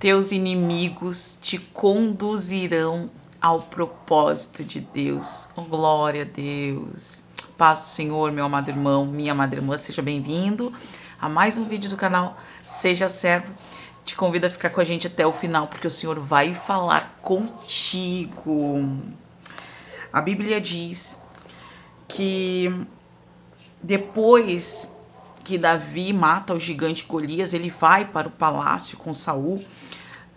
teus inimigos te conduzirão ao propósito de Deus. Oh, glória a Deus. Paz do Senhor, meu amado irmão, minha amada irmã, seja bem-vindo a mais um vídeo do canal Seja Servo. Te convido a ficar com a gente até o final, porque o Senhor vai falar contigo. A Bíblia diz que depois que Davi mata o gigante Golias, ele vai para o palácio com Saul.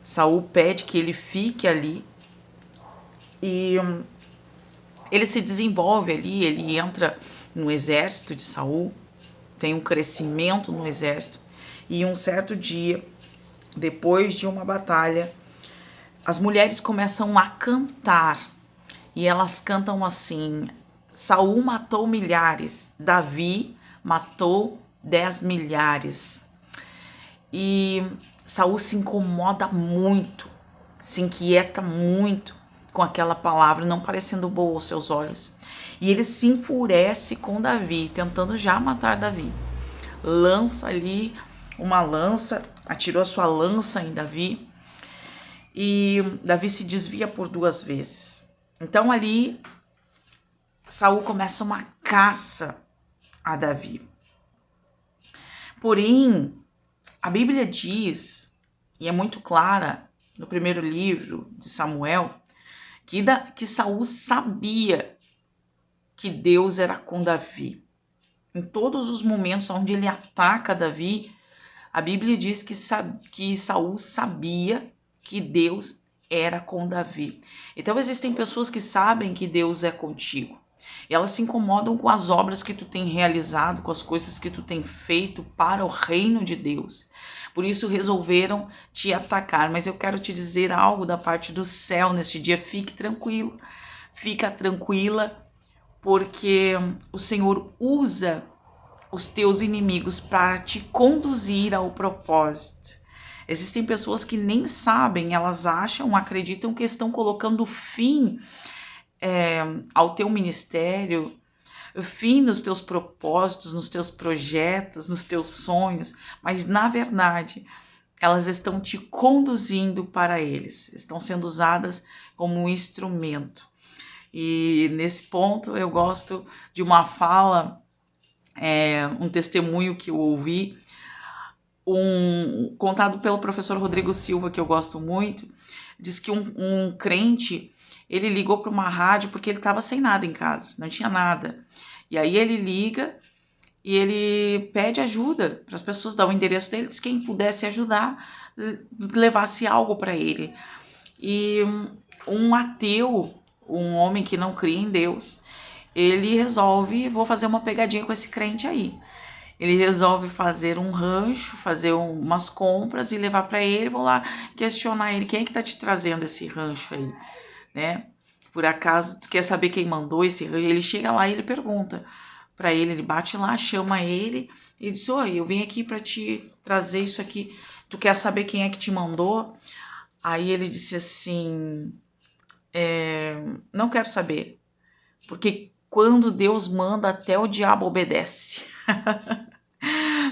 Saul pede que ele fique ali e ele se desenvolve ali, ele entra no exército de Saul, tem um crescimento no exército. E um certo dia, depois de uma batalha, as mulheres começam a cantar e elas cantam assim: Saul matou milhares, Davi matou 10 milhares. E Saul se incomoda muito, se inquieta muito com aquela palavra, não parecendo boa aos seus olhos. E ele se enfurece com Davi, tentando já matar Davi. Lança ali uma lança, atirou a sua lança em Davi, e Davi se desvia por 2 vezes. Então ali Saul começa uma caça a Davi. Porém, a Bíblia diz, e é muito clara no primeiro livro de Samuel, que Saul sabia que Deus era com Davi. Em todos os momentos onde ele ataca Davi, a Bíblia diz que Saul sabia que Deus era com Davi. Então existem pessoas que sabem que Deus é contigo. E elas se incomodam com as obras que tu tem realizado, com as coisas que tu tem feito para o reino de Deus. Por isso resolveram te atacar. Mas eu quero te dizer algo da parte do céu neste dia. Fique tranquilo, fica tranquila, porque o Senhor usa os teus inimigos para te conduzir ao propósito. Existem pessoas que nem sabem, elas acham, acreditam que estão colocando fim ao teu ministério, fim nos teus propósitos, nos teus projetos, nos teus sonhos, mas na verdade elas estão te conduzindo para eles, estão sendo usadas como um instrumento. E nesse ponto eu gosto de uma fala, um testemunho que eu ouvi, contado pelo professor Rodrigo Silva, que eu gosto muito. Diz que um crente, ele ligou para uma rádio porque ele estava sem nada em casa, não tinha nada. E aí ele liga e ele pede ajuda para as pessoas, dá o endereço dele, diz quem pudesse ajudar, levasse algo para ele. E um ateu, um homem que não cria em Deus, ele resolve, vou fazer uma pegadinha com esse crente aí. Ele resolve fazer um rancho, fazer umas compras e levar para ele. Vou lá questionar ele: quem é que tá te trazendo esse rancho aí, né? Por acaso tu quer saber quem mandou esse rancho? Ele chega lá e ele pergunta para ele bate lá, chama ele e diz: oi, eu vim aqui para te trazer isso aqui. Tu quer saber quem é que te mandou? Aí ele disse assim: não quero saber, porque quando Deus manda, até o diabo obedece.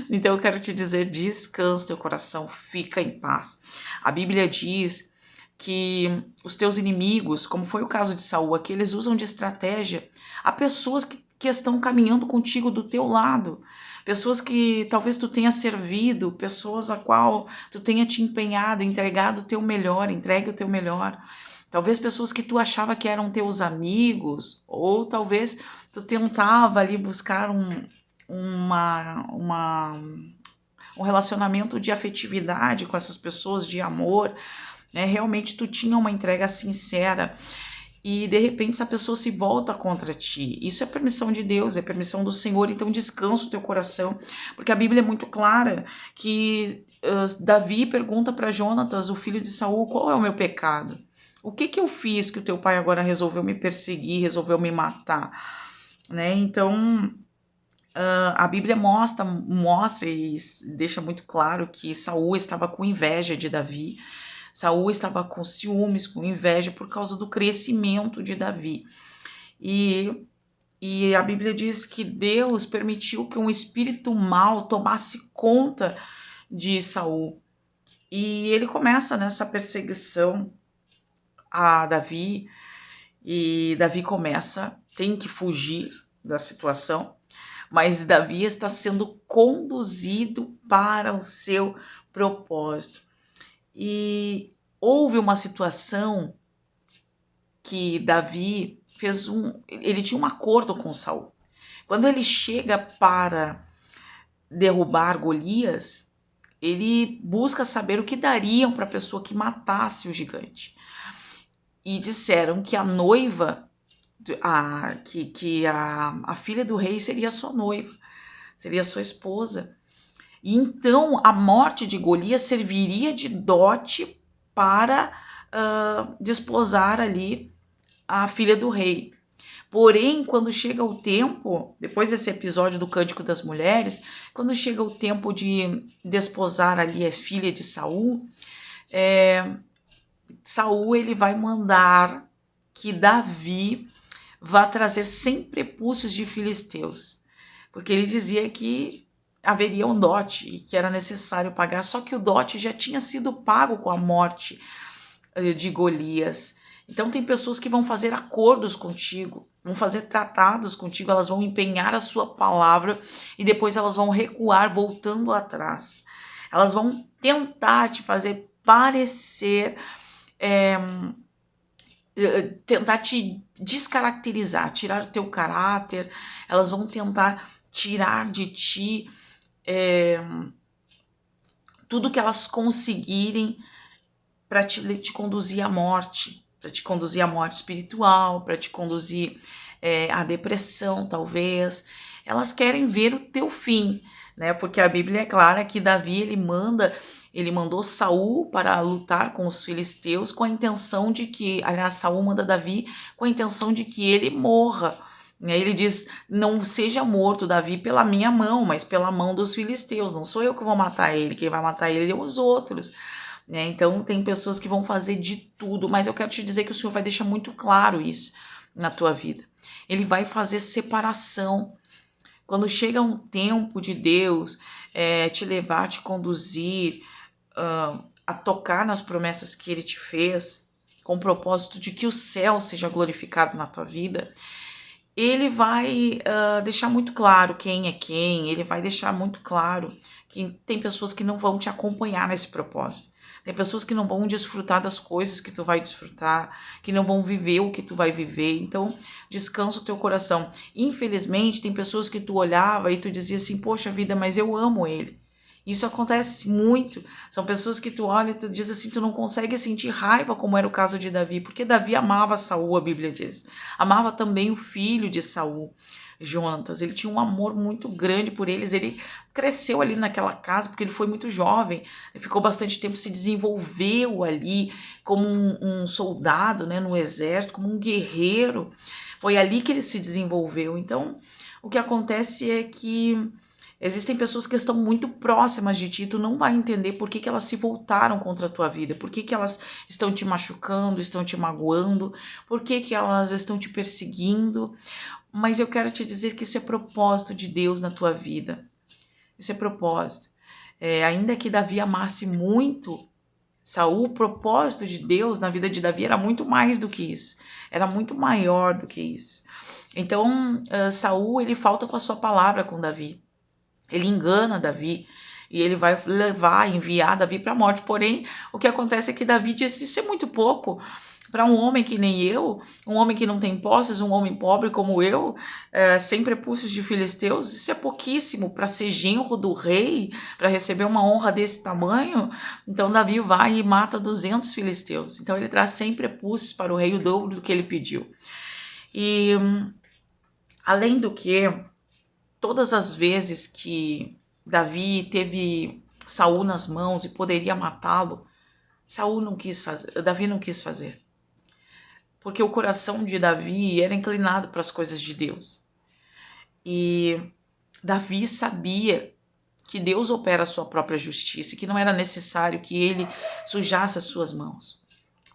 Então eu quero te dizer: descansa teu coração, fica em paz. A Bíblia diz que os teus inimigos, como foi o caso de Saul aqui, eles usam de estratégia a pessoas que estão caminhando contigo do teu lado, pessoas que talvez tu tenha servido, pessoas a qual tu tenha te empenhado, entregado o teu melhor, entregue o teu melhor. Talvez pessoas que tu achava que eram teus amigos, ou talvez tu tentava ali buscar um relacionamento de afetividade com essas pessoas, de amor, né? Realmente tu tinha uma entrega sincera e de repente essa pessoa se volta contra ti. Isso é permissão de Deus, é permissão do Senhor. Então descansa o teu coração, porque a Bíblia é muito clara que Davi pergunta para Jonatas, o filho de Saul: qual é o meu pecado? O que eu fiz que o teu pai agora resolveu me perseguir, resolveu me matar, né? Então a Bíblia mostra e deixa muito claro que Saul estava com inveja de Davi. Saul estava com ciúmes, com inveja por causa do crescimento de Davi. E a Bíblia diz que Deus permitiu que um espírito mau tomasse conta de Saul. E ele começa nessa perseguição a Davi, e Davi tem que fugir da situação, mas Davi está sendo conduzido para o seu propósito. E houve uma situação que Davi ele tinha um acordo com Saul. Quando ele chega para derrubar Golias, ele busca saber o que dariam para a pessoa que matasse o gigante. E disseram que a noiva, a filha do rei seria sua noiva, seria sua esposa. E então a morte de Golias serviria de dote para desposar ali a filha do rei. Porém, quando chega o tempo, depois desse episódio do Cântico das Mulheres, quando chega o tempo de desposar ali a filha de Saul, Saul ele vai mandar que Davi vá trazer 100 prepúcios de filisteus, porque ele dizia que haveria um dote e que era necessário pagar, só que o dote já tinha sido pago com a morte de Golias. Então tem pessoas que vão fazer acordos contigo, vão fazer tratados contigo, elas vão empenhar a sua palavra e depois elas vão recuar voltando atrás. Elas vão tentar te fazer parecer, tentar te descaracterizar, tirar o teu caráter, elas vão tentar tirar de ti tudo que elas conseguirem para te conduzir à morte, para te conduzir à morte espiritual, para te conduzir à depressão, talvez. Elas querem ver o teu fim, né? Porque a Bíblia é clara que Davi ele mandou Saul para lutar com os filisteus com a intenção de que, aliás, Saul manda Davi com a intenção de que ele morra. Ele diz, não seja morto Davi pela minha mão, mas pela mão dos filisteus. Não sou eu que vou matar ele, quem vai matar ele é os outros. Então tem pessoas que vão fazer de tudo, mas eu quero te dizer que o Senhor vai deixar muito claro isso na tua vida. Ele vai fazer separação. Quando chega um tempo de Deus te levar, te conduzir, a tocar nas promessas que Ele te fez, com o propósito de que o céu seja glorificado na tua vida, Ele vai deixar muito claro quem é quem, Ele vai deixar muito claro que tem pessoas que não vão te acompanhar nesse propósito. Tem pessoas que não vão desfrutar das coisas que tu vai desfrutar, que não vão viver o que tu vai viver. Então, descansa o teu coração. Infelizmente, tem pessoas que tu olhava e tu dizia assim, poxa vida, mas eu amo ele. Isso acontece muito. São pessoas que tu olha e tu diz assim, tu não consegue sentir raiva, como era o caso de Davi, porque Davi amava Saul, a Bíblia diz. Amava também o filho de Saul, Jonatas. Ele tinha um amor muito grande por eles. Ele cresceu ali naquela casa porque ele foi muito jovem. Ele ficou bastante tempo, se desenvolveu ali como um soldado, né, no exército, como um guerreiro. Foi ali que ele se desenvolveu. Então, o que acontece é que existem pessoas que estão muito próximas de ti, tu não vai entender por que elas se voltaram contra a tua vida, por que elas estão te machucando, estão te magoando, por que elas estão te perseguindo, mas eu quero te dizer que isso é propósito de Deus na tua vida, isso é propósito. Ainda que Davi amasse muito Saul, o propósito de Deus na vida de Davi era muito mais do que isso, era muito maior do que isso. Então, Saul, ele falta com a sua palavra com Davi. Ele engana Davi e ele vai enviar Davi para a morte. Porém, o que acontece é que Davi disse, isso é muito pouco para um homem que nem eu, um homem que não tem posses, um homem pobre como eu, sem prepúcios de filisteus, isso é pouquíssimo para ser genro do rei, para receber uma honra desse tamanho. Então Davi vai e mata 200 filisteus. Então ele traz 100 prepúcios para o rei, o dobro do que ele pediu. E além do que, todas as vezes que Davi teve Saul nas mãos e poderia matá-lo, Davi não quis fazer. Porque o coração de Davi era inclinado para as coisas de Deus. E Davi sabia que Deus opera a sua própria justiça e que não era necessário que ele sujasse as suas mãos.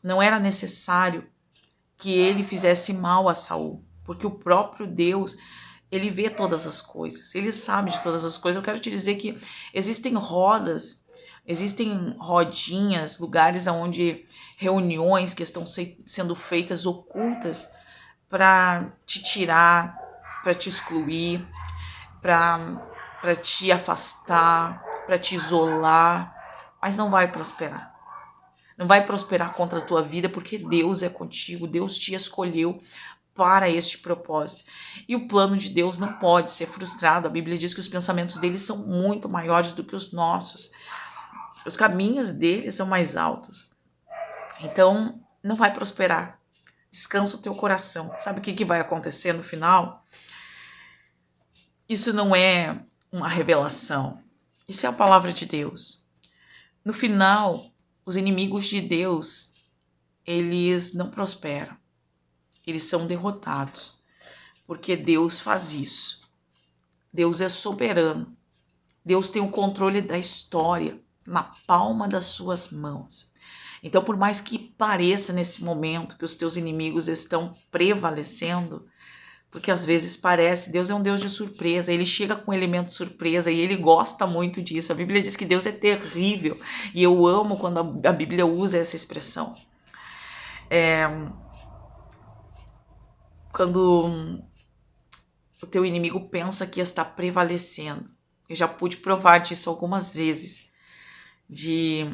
Não era necessário que ele fizesse mal a Saul, porque o próprio Deus, ele vê todas as coisas, ele sabe de todas as coisas. Eu quero te dizer que existem rodas Existem rodinhas, lugares onde reuniões que estão sendo feitas ocultas para te tirar, para te excluir, para te afastar, para te isolar, mas não vai prosperar. Não vai prosperar contra a tua vida, porque Deus é contigo, Deus te escolheu para este propósito. E o plano de Deus não pode ser frustrado. A Bíblia diz que os pensamentos dele são muito maiores do que os nossos. Os caminhos dele são mais altos. Então, não vai prosperar. Descansa o teu coração. Sabe o que vai acontecer no final? Isso não é uma revelação. Isso é a palavra de Deus. No final, os inimigos de Deus, eles não prosperam. Eles são derrotados. Porque Deus faz isso. Deus é soberano. Deus tem o controle da história na palma das suas mãos. Então, por mais que pareça nesse momento que os teus inimigos estão prevalecendo, porque às vezes parece, Deus é um Deus de surpresa, ele chega com um elemento surpresa e ele gosta muito disso. A Bíblia diz que Deus é terrível e eu amo quando a Bíblia usa essa expressão. Quando o teu inimigo pensa que está prevalecendo. Eu já pude provar disso algumas vezes, de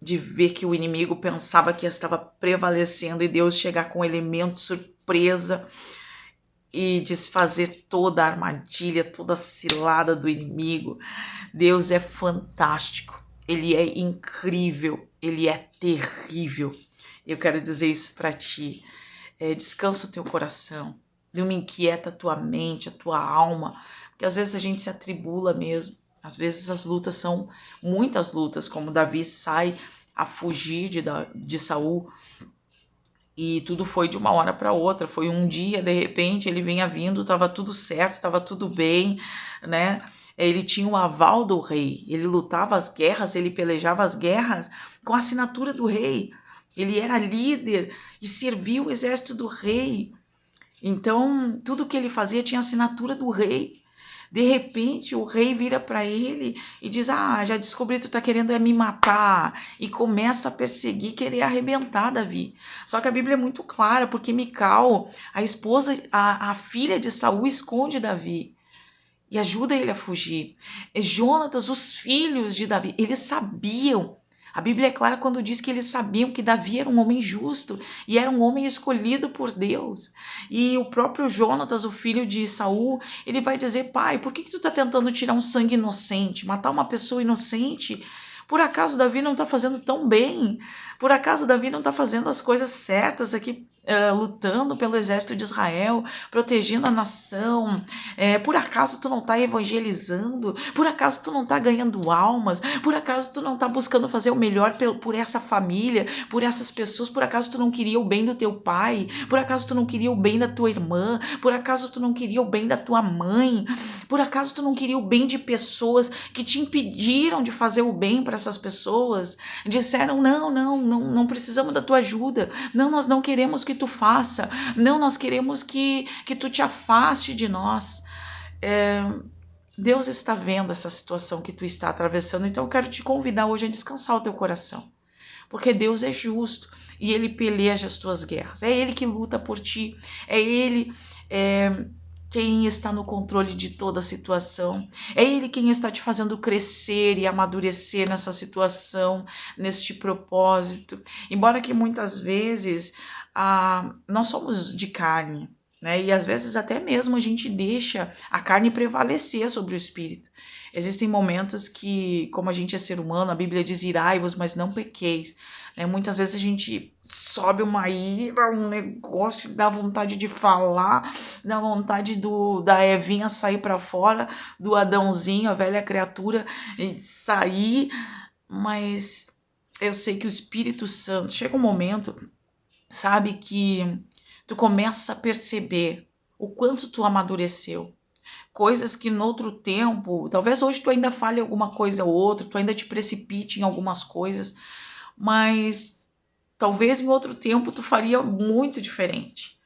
ver que o inimigo pensava que estava prevalecendo e Deus chegar com um elemento surpresa e desfazer toda a armadilha, toda a cilada do inimigo. Deus é fantástico, ele é incrível, ele é terrível. Eu quero dizer isso para ti. Descansa o teu coração, não me inquieta a tua mente, a tua alma, porque às vezes a gente se atribula mesmo. Às vezes as lutas são muitas lutas, como Davi sai a fugir de Saul e tudo foi de uma hora para outra. Foi um dia, de repente, ele vinha vindo, estava tudo certo, estava tudo bem, né? Ele tinha o aval do rei, ele lutava as guerras, ele pelejava as guerras com a assinatura do rei. Ele era líder e servia o exército do rei. Então, tudo que ele fazia tinha assinatura do rei. De repente, o rei vira para ele e diz: já descobri, tu tá querendo me matar. E começa a perseguir, querer arrebentar Davi. Só que a Bíblia é muito clara, porque Mical, a esposa, a filha de Saul, esconde Davi e ajuda ele a fugir. Jonatas, os filhos de Davi, eles sabiam. A Bíblia é clara quando diz que eles sabiam que Davi era um homem justo e era um homem escolhido por Deus. E o próprio Jonatas, o filho de Saul, ele vai dizer: pai, por que tu está tentando tirar um sangue inocente, matar uma pessoa inocente? Por acaso Davi não está fazendo tão bem? Por acaso Davi não está fazendo as coisas certas aqui, lutando pelo exército de Israel, protegendo a nação? Por acaso tu não está evangelizando? Por acaso tu não está ganhando almas? Por acaso tu não está buscando fazer o melhor por essa família, por essas pessoas? Por acaso tu não queria o bem do teu pai? Por acaso tu não queria o bem da tua irmã? Por acaso tu não queria o bem da tua mãe? Por acaso tu não queria o bem de pessoas que te impediram de fazer o bem para essas pessoas? Disseram: não precisamos da tua ajuda, não, nós não queremos que tu faça, não, nós queremos que tu te afaste de nós. Deus está vendo essa situação que tu está atravessando, então eu quero te convidar hoje a descansar o teu coração, porque Deus é justo e Ele peleja as tuas guerras, é Ele que luta por ti, é Ele quem está no controle de toda a situação, é Ele quem está te fazendo crescer e amadurecer nessa situação, neste propósito. Embora que muitas vezes nós somos de carne, né? E às vezes até mesmo a gente deixa a carne prevalecer sobre o espírito. Existem momentos que, como a gente é ser humano, a Bíblia diz: irai-vos, mas não pequeis. Muitas vezes a gente sobe uma ira, um negócio, dá vontade de falar, dá vontade da Evinha sair para fora, do Adãozinho, a velha criatura, sair. Mas eu sei que o Espírito Santo, chega um momento, sabe, que tu começa a perceber o quanto tu amadureceu. Coisas que no outro tempo, talvez hoje tu ainda fale alguma coisa ou outra, tu ainda te precipite em algumas coisas, mas talvez em outro tempo tu faria muito diferente,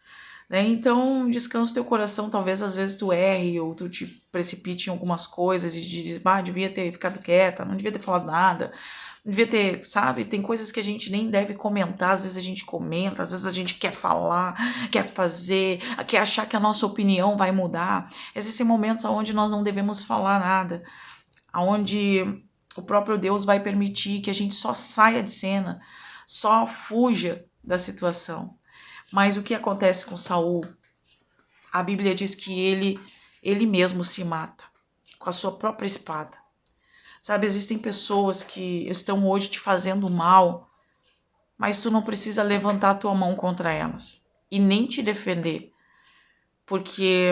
né? Então, descansa o teu coração, talvez às vezes tu erre ou tu te precipite em algumas coisas e diz, devia ter ficado quieta, não devia ter falado nada, não devia ter, sabe? Tem coisas que a gente nem deve comentar, às vezes a gente comenta, às vezes a gente quer falar, quer fazer, quer achar que a nossa opinião vai mudar. Existem momentos onde nós não devemos falar nada, onde o próprio Deus vai permitir que a gente só saia de cena, só fuja da situação. Mas o que acontece com Saul? A Bíblia diz que ele mesmo se mata com a sua própria espada. Sabe, existem pessoas que estão hoje te fazendo mal, mas tu não precisa levantar a tua mão contra elas e nem te defender, porque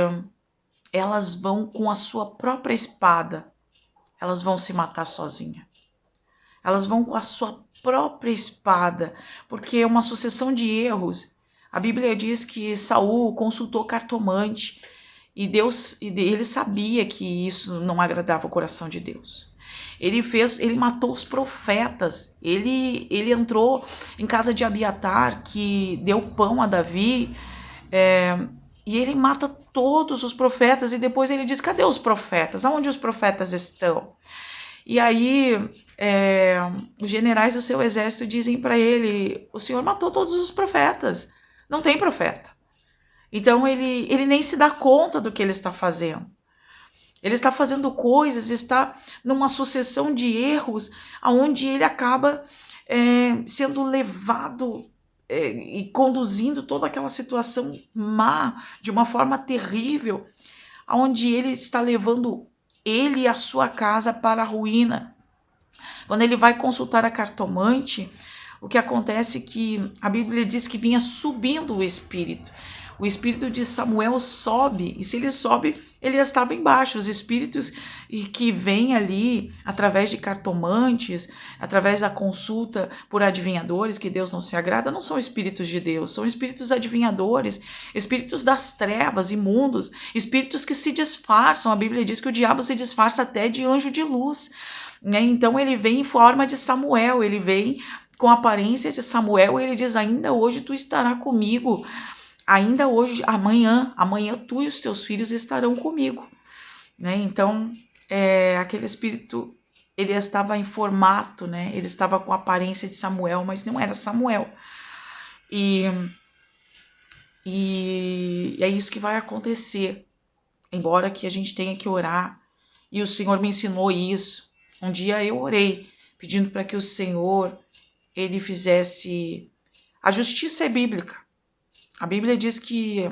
elas vão com a sua própria espada, elas vão se matar sozinha. Elas vão com a sua própria espada, porque é uma sucessão de erros. A Bíblia diz que Saul consultou cartomante e ele sabia que isso não agradava o coração de Deus. Ele matou os profetas. Ele entrou em casa de Abiatar, que deu pão a Davi, e ele mata todos os profetas. E depois ele diz: cadê os profetas? Aonde os profetas estão? E aí os generais do seu exército dizem para ele: o Senhor matou todos os profetas, não tem profeta. Então ele nem se dá conta do que ele está fazendo. Ele está fazendo coisas, está numa sucessão de erros, onde ele acaba sendo levado e conduzindo toda aquela situação má, de uma forma terrível, onde ele está levando ele e a sua casa para a ruína. Quando ele vai consultar a cartomante, o que acontece é que a Bíblia diz que vinha subindo o espírito. O espírito de Samuel sobe, e se ele sobe, ele estava embaixo. Os espíritos que vêm ali através de cartomantes, através da consulta por adivinhadores, que Deus não se agrada, não são espíritos de Deus, são espíritos adivinhadores, espíritos das trevas, imundos, espíritos que se disfarçam. A Bíblia diz que o diabo se disfarça até de anjo de luz, né? Então ele vem em forma de Samuel, ele vem com a aparência de Samuel, e ele diz: ainda hoje tu estarás comigo. Ainda hoje, amanhã tu e os teus filhos estarão comigo, né? Então, aquele espírito, ele estava em formato, né? Ele estava com a aparência de Samuel, mas não era Samuel. E é isso que vai acontecer, embora que a gente tenha que orar. E o Senhor me ensinou isso. Um dia eu orei, pedindo para que o Senhor, ele fizesse... A justiça é bíblica. A Bíblia diz que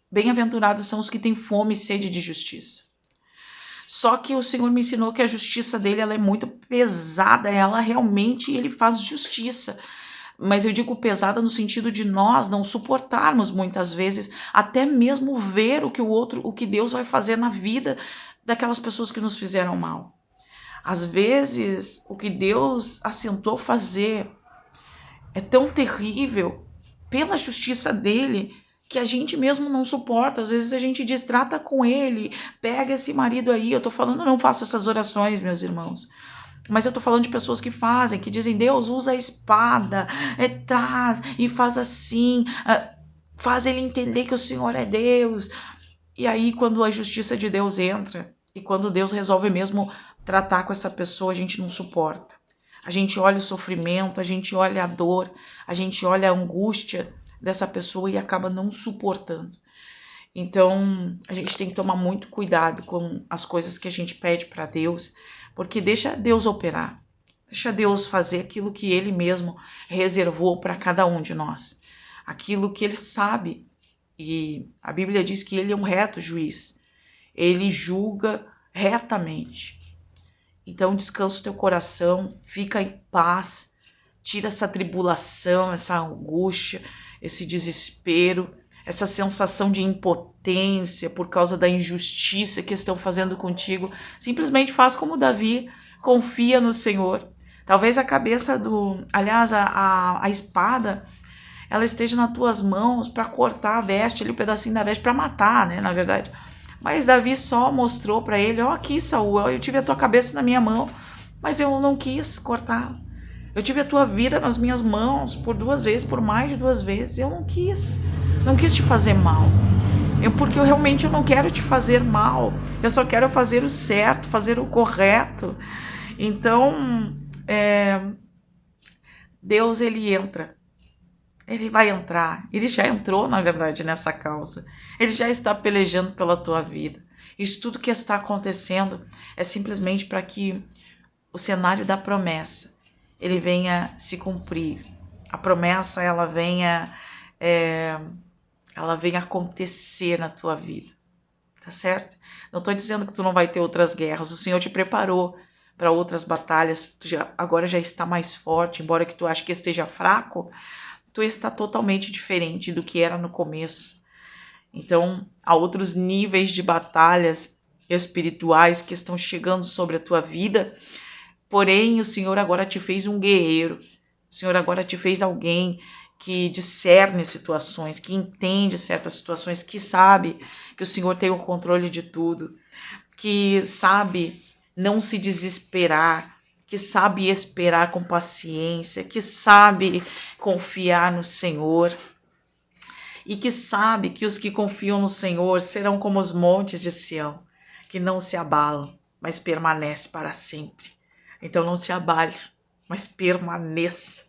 bem-aventurados são os que têm fome e sede de justiça. Só que o Senhor me ensinou que a justiça dele, ela é muito pesada, ela realmente, ele faz justiça. Mas eu digo pesada no sentido de nós não suportarmos muitas vezes, até mesmo ver o que Deus vai fazer na vida daquelas pessoas que nos fizeram mal. Às vezes, o que Deus assentou fazer é tão terrível, pela justiça dele, que a gente mesmo não suporta. Às vezes a gente diz: trata com ele, pega esse marido aí. Eu tô falando, eu não faço essas orações, meus irmãos, mas eu tô falando de pessoas que fazem, que dizem: Deus, usa a espada, traz e faz assim, faz ele entender que o Senhor é Deus. E aí, quando a justiça de Deus entra, e quando Deus resolve mesmo tratar com essa pessoa, a gente não suporta. A gente olha o sofrimento, a gente olha a dor, a gente olha a angústia dessa pessoa e acaba não suportando. Então, a gente tem que tomar muito cuidado com as coisas que a gente pede para Deus, porque deixa Deus operar, deixa Deus fazer aquilo que Ele mesmo reservou para cada um de nós, aquilo que Ele sabe. E a Bíblia diz que Ele é um reto juiz, Ele julga retamente. Então descansa o teu coração, fica em paz, tira essa tribulação, essa angústia, esse desespero, essa sensação de impotência por causa da injustiça que estão fazendo contigo. Simplesmente faz como Davi, confia no Senhor. Talvez a cabeça a espada, ela esteja nas tuas mãos para cortar a veste, ali, um pedacinho da veste para matar, né, na verdade. Mas Davi só mostrou para ele: aqui, Saul, eu tive a tua cabeça na minha mão, mas eu não quis cortar. Eu tive a tua vida nas minhas mãos por 2 vezes, por mais de 2 vezes. Eu não quis te fazer mal. Porque eu realmente não quero te fazer mal. Eu só quero fazer o certo, fazer o correto. Então, Deus, ele entra. Ele vai entrar. Ele já entrou, na verdade, nessa causa. Ele já está pelejando pela tua vida. Isso tudo que está acontecendo é simplesmente para que o cenário da promessa ele venha se cumprir. A promessa ela venha acontecer na tua vida. Tá certo? Não estou dizendo que tu não vai ter outras guerras. O Senhor te preparou para outras batalhas. Tu agora já está mais forte, embora que tu ache que esteja fraco, tu está totalmente diferente do que era no começo. Então, há outros níveis de batalhas espirituais que estão chegando sobre a tua vida, porém o Senhor agora te fez um guerreiro. O Senhor agora te fez alguém que discerne situações, que entende certas situações, que sabe que o Senhor tem o controle de tudo, que sabe não se desesperar, que sabe esperar com paciência, que sabe confiar no Senhor e que sabe que os que confiam no Senhor serão como os montes de Sião, que não se abalam, mas permanecem para sempre. Então não se abale, mas permaneça,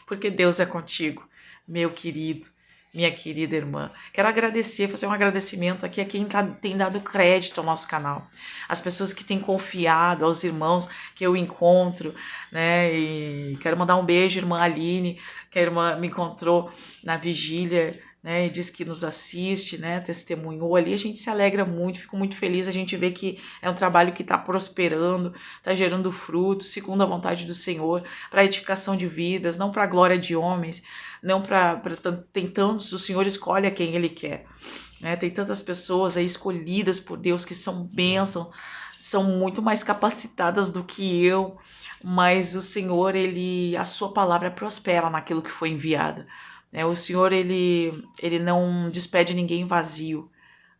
porque Deus é contigo, meu querido, minha querida irmã. Quero agradecer, fazer um agradecimento aqui a quem tem dado crédito ao nosso canal. As pessoas que têm confiado, aos irmãos que eu encontro, né? E quero mandar um beijo, irmã Aline, que a irmã me encontrou na vigília, né, e diz que nos assiste, né, testemunhou ali, a gente se alegra muito, fico muito feliz, a gente vê que é um trabalho que está prosperando, está gerando fruto, segundo a vontade do Senhor, para a edificação de vidas, não para a glória de homens, não para tem tantos, o Senhor escolhe a quem Ele quer, né, tem tantas pessoas aí escolhidas por Deus que são bênção, são muito mais capacitadas do que eu, mas o Senhor, a sua palavra prospera naquilo que foi enviada. O Senhor, ele não despede ninguém vazio,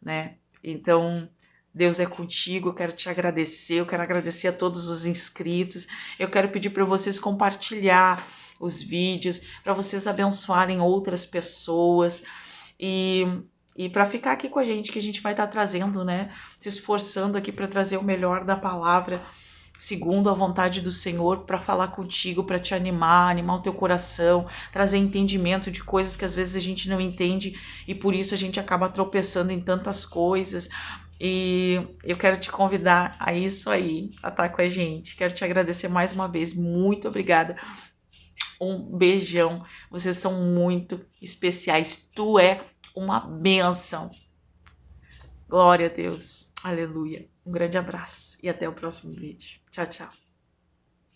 né? Então, Deus é contigo, eu quero te agradecer, eu quero agradecer a todos os inscritos, eu quero pedir para vocês compartilhar os vídeos, para vocês abençoarem outras pessoas e para ficar aqui com a gente, que a gente vai estar trazendo, né? Se esforçando aqui para trazer o melhor da palavra, segundo a vontade do Senhor, para falar contigo, para te animar o teu coração, trazer entendimento de coisas que às vezes a gente não entende e por isso a gente acaba tropeçando em tantas coisas. E eu quero te convidar a isso aí, a estar com a gente. Quero te agradecer mais uma vez. Muito obrigada. Um beijão. Vocês são muito especiais. Tu é uma bênção. Glória a Deus. Aleluia. Um grande abraço e até o próximo vídeo. Tchau, tchau.